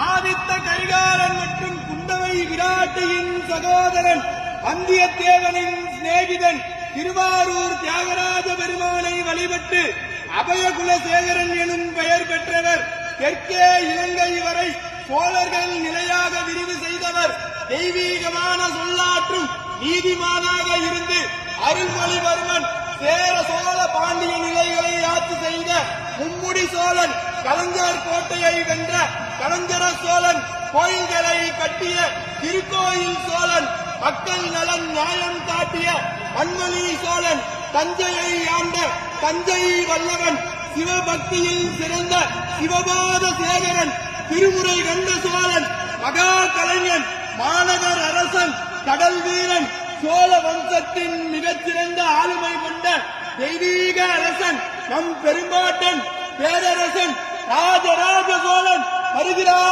ஆதித்த கரிகாலன் மற்றும் குந்தவை விராட்டியின் சகோதரன் வந்தியத்தேவனின் சிநேகிதன் திருவாரூர் தியாகராஜ பெருமானை வழிபட்டு அபயகுலசேகரன் எனும் பெயர் பெற்றவர். தெற்கே இலங்கை வரை சோழர்கள் நிலையாக விரிவு செய்தவர். தெய்வீகமான சொல்லாற்றும் நீதிமானாக இருந்து அருள்மொழிவர்மன் சேர சோழ பாண்டிய நிலைகளை ஆட்சி செய்த மும்முடி சோழன், கலைஞர் கோட்டையை வென்ற கலைஞர சோழன், கோயில்களை கட்டிய திருக்கோயில் சோழன், மக்கள் நலன் நியாயம் காட்டிய மண்மொழி சோழன், தஞ்சையை ஆண்ட தஞ்சை வல்லவன், சிவபக்தியில் சிறந்த சிவபாத சேகரன், திருமுறை கண்ட சோழன், மகா கலைஞன், மாநகர் அரசன், கடல் வீரன், சோழ வம்சத்தின் மிகச்சிறந்த ஆளுமை கொண்ட தெய்வீக அரசன், நம் பெரும்பாட்டன் பேரரசன் ராஜராஜ சோழன் வருகிறார்.